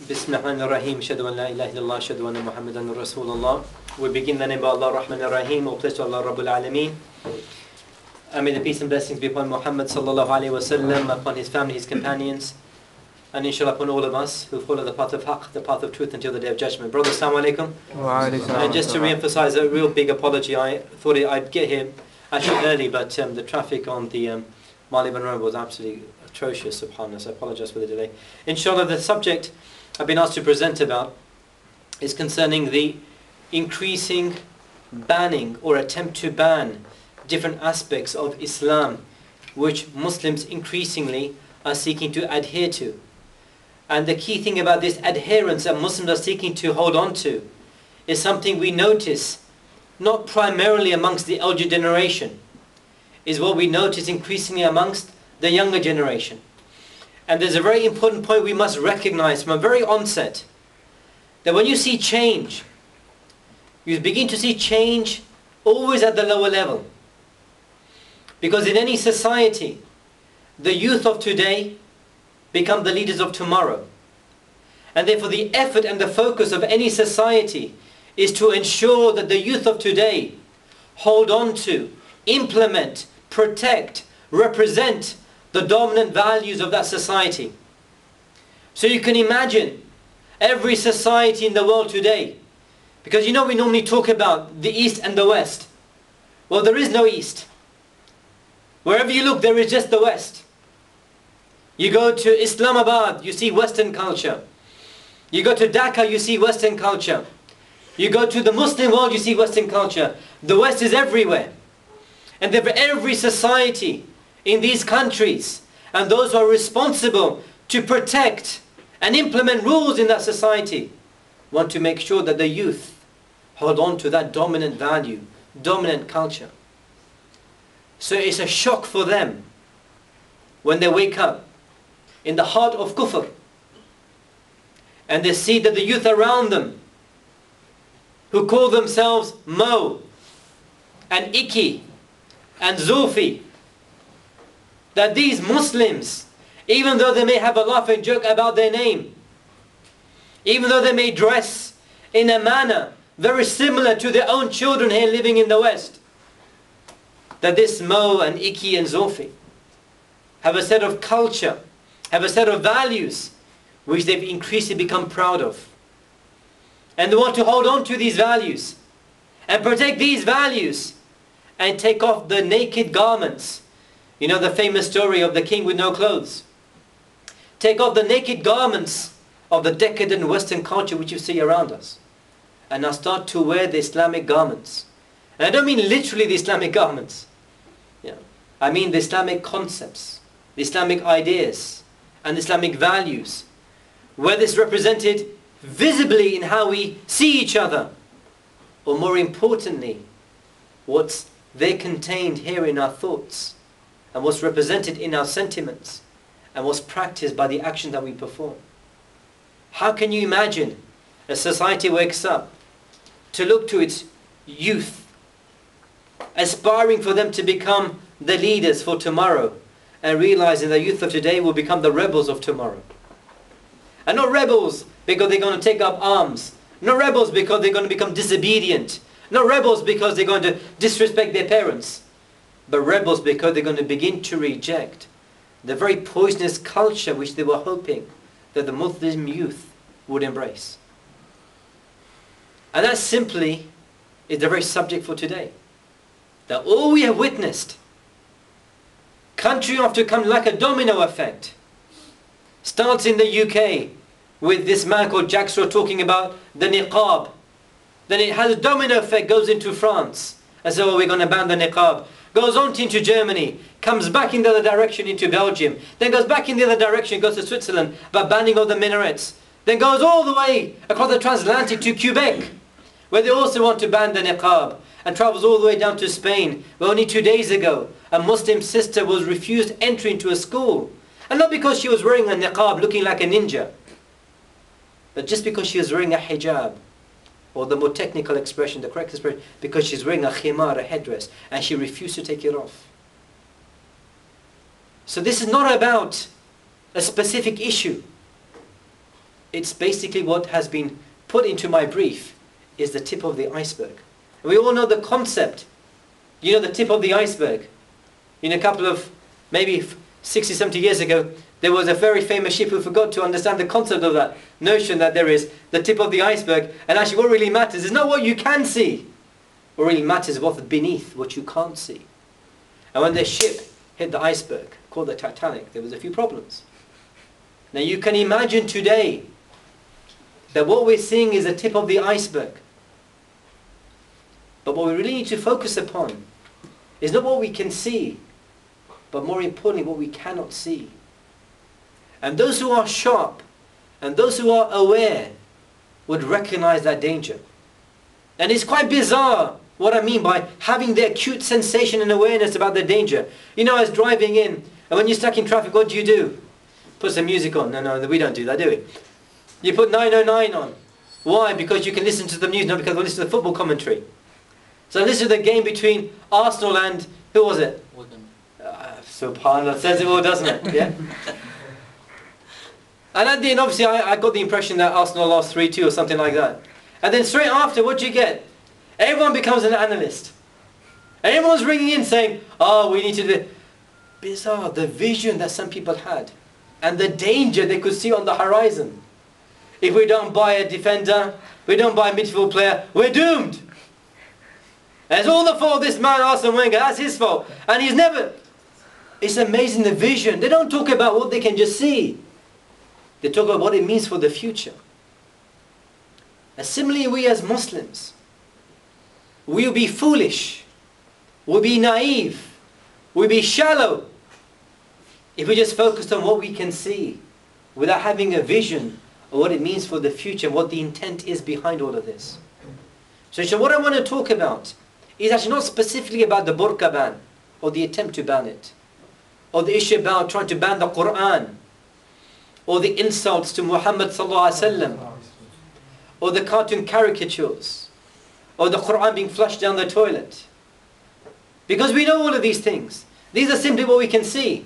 Bismillahirrahmanirrahim. Ashhadu an la ilaha illallah, ashhadu anna Muhammadan Rasulullah. We begin the name of Allah, Rahman Ar-Rahim, all praise to Allah, Rabbul Alameen. And may the peace and blessings be upon Muhammad sallallahu alayhi wa sallam, upon his family, his companions, and inshallah upon all of us who follow the path of haqq, the path of truth until the day of judgment. Brothers, assalamu alaikum. And just to re-emphasize a real big apology, I thought I'd get here actually early, but the traffic on the Maliban Road was absolutely atrocious, subhanAllah, so I apologize for the delay. Inshallah, the subject I've been asked to present about is concerning the increasing banning or attempt to ban different aspects of Islam which Muslims increasingly are seeking to adhere to. And the key thing about this adherence that Muslims are seeking to hold on to is something we notice not primarily amongst the elder generation, is what we notice increasingly amongst the younger generation. And there's a very important point we must recognize from a very onset, that when you see change, you begin to see change always at the lower level. Because in any society, the youth of today become the leaders of tomorrow. And therefore the effort and the focus of any society is to ensure that the youth of today hold on to, implement, protect, represent the dominant values of that society. So you can imagine every society in the world today, because you know we normally talk about the East and the West. Well, there is no East. Wherever you look, there is just the West. You go to Islamabad, you see Western culture. You go to Dhaka, you see Western culture. You go to the Muslim world, you see Western culture. The West is everywhere. And therefore every society in these countries, and those who are responsible to protect and implement rules in that society, want to make sure that the youth hold on to that dominant value, dominant culture. So it's a shock for them when they wake up in the heart of kufr and they see that the youth around them, who call themselves Mo and Iki and Zufi, that these Muslims, even though they may have a laughing joke about their name, even though they may dress in a manner very similar to their own children here living in the West, that this Mo and Iki and Zufi have a set of culture, have a set of values which they've increasingly become proud of. And they want to hold on to these values and protect these values and take off the naked garments. You know the famous story of the king with no clothes. Take off the naked garments of the decadent Western culture which you see around us, and now start to wear the Islamic garments. And I don't mean literally the Islamic garments. I mean the Islamic concepts, the Islamic ideas, and Islamic values, where this is represented visibly in how we see each other, or more importantly, what's there contained here in our thoughts, and what's represented in our sentiments, and what's practiced by the action that we perform. How can you imagine a society wakes up to look to its youth, aspiring for them to become the leaders for tomorrow, and realizing the youth of today will become the rebels of tomorrow? And not rebels because they're going to take up arms, not rebels because they're going to become disobedient, not rebels because they're going to disrespect their parents, but rebels because they're going to begin to reject the very poisonous culture which they were hoping that the Muslim youth would embrace. And that simply is the very subject for today. That all we have witnessed, country after country, like a domino effect, starts in the UK with this man called Jack Straw talking about the Niqab. Then it has a domino effect, goes into France, and so we're going to ban the Niqab. Goes on into Germany, comes back in the other direction into Belgium, then goes back in the other direction, goes to Switzerland, about banning of the minarets. Then goes all the way across the transatlantic to Quebec, where they also want to ban the Niqab, and travels all the way down to Spain, where only 2 days ago a Muslim sister was refused entry into a school. And not because she was wearing a Niqab looking like a ninja, but just because she was wearing a hijab, or the more technical expression, the correct expression, because she's wearing a khimar, a headdress, and she refused to take it off. So this is not about a specific issue. It's basically what has been put into my brief is the tip of the iceberg. We all know the concept. You know the tip of the iceberg. In a couple of, maybe 60, 70 years ago, there was a very famous ship who forgot to understand the concept of that notion that there is the tip of the iceberg. And actually what really matters is not what you can see. What really matters is what's beneath, what you can't see. And when the ship hit the iceberg, called the Titanic, there was a few problems. Now you can imagine today that what we're seeing is the tip of the iceberg. But what we really need to focus upon is not what we can see, but more importantly what we cannot see. And those who are sharp and those who are aware would recognize that danger. And it's quite bizarre what I mean by having the acute sensation and awareness about the danger. You know, I was driving in, and when you're stuck in traffic, what do? Put some music on. No, we don't do that, do we? You put 909 on. Why? Because you can listen to the news, not because I listen to the football commentary. So I listened to the game between Arsenal and, who was it? Wigan. Subhanallah, says it all, doesn't it? Yeah. And at the end, obviously, I got the impression that Arsenal lost 3-2 or something like that. And then straight after, what do you get? Everyone becomes an analyst. And everyone's ringing in saying, oh, we need to do... Bizarre, the vision that some people had. And the danger they could see on the horizon. If we don't buy a defender, we don't buy a midfield player, we're doomed. And it's all the fault of this man, Arsene Wenger. That's his fault. And he's never... It's amazing, the vision. They don't talk about what they can just see. They talk about what it means for the future. And similarly, we as Muslims, we'll be foolish, we'll be naive, we'll be shallow if we just focus on what we can see without having a vision of what it means for the future and what the intent is behind all of this. So what I want to talk about is actually not specifically about the burqa ban or the attempt to ban it, or the issue about trying to ban the Quran, or the insults to Muhammad sallallahu alaihi wasallam, or the cartoon caricatures, or the Quran being flushed down the toilet. Because we know all of these things. These are simply what we can see.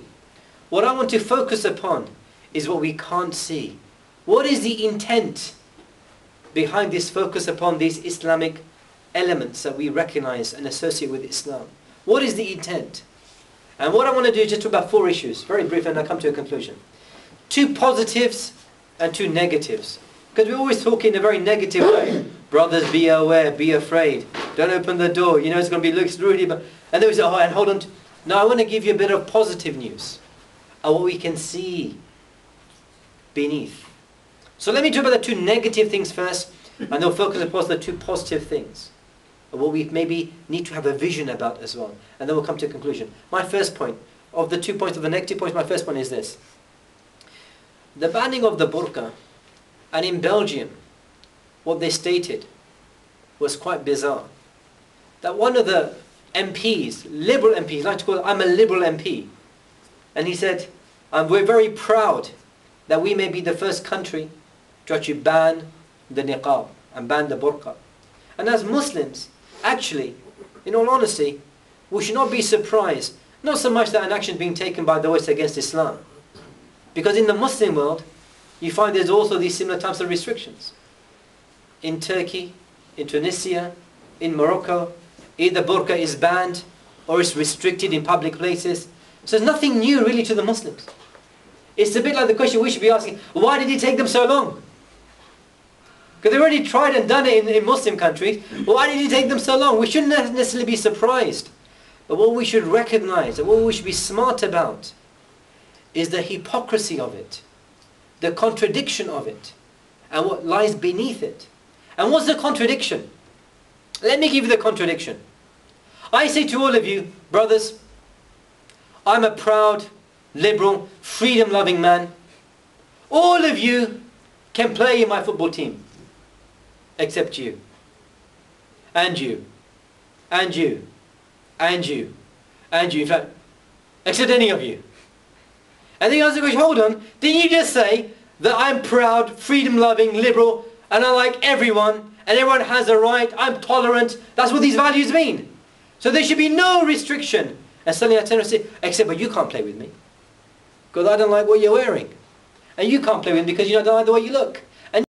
What I want to focus upon is what we can't see. What is the intent behind this focus upon these Islamic elements that we recognize and associate with Islam? What is the intent? And what I want to do is just talk about 4 issues, very brief, and I'll come to a conclusion. 2 positives and 2 negatives. Because we always talk in a very negative way. Brothers, be aware, be afraid. Don't open the door. You know it's going to be looks really bad. And then we say, oh, and hold on. Now I want to give you a bit of positive news. Of what we can see beneath. So let me talk about the 2 negative things first. And then we'll focus upon the 2 positive things. Of what we maybe need to have a vision about as well. And then we'll come to a conclusion. My first point, of the 2 points of the negative points, my first point is this. The banning of the burqa, and in Belgium, what they stated was quite bizarre. That one of the MPs, liberal MPs, I like to call it, I'm a liberal MP. And he said, we're very proud that we may be the first country to actually ban the niqab and ban the burqa. And as Muslims, actually, in all honesty, we should not be surprised, not so much that an action is being taken by the West against Islam. Because in the Muslim world, you find there's also these similar types of restrictions. In Turkey, in Tunisia, in Morocco, either burqa is banned or it's restricted in public places. So there's nothing new really to the Muslims. It's a bit like the question we should be asking, why did it take them so long? Because they've already tried and done it in Muslim countries. Why did it take them so long? We shouldn't necessarily be surprised. But what we should recognize and what we should be smart about is the hypocrisy of it, the contradiction of it, and what lies beneath it. And what's the contradiction? Let me give you the contradiction. I say to all of you, brothers, I'm a proud, liberal, freedom-loving man. All of you can play in my football team, except you, and you, and you, and you, and you, in fact, except any of you. And then you ask the question, hold on, didn't you just say that I'm proud, freedom-loving, liberal, and I like everyone, and everyone has a right, I'm tolerant, that's what these values mean. So there should be no restriction. And suddenly I turn and say, except, but you can't play with me. Because I don't like what you're wearing. And you can't play with me because you don't like the way you look.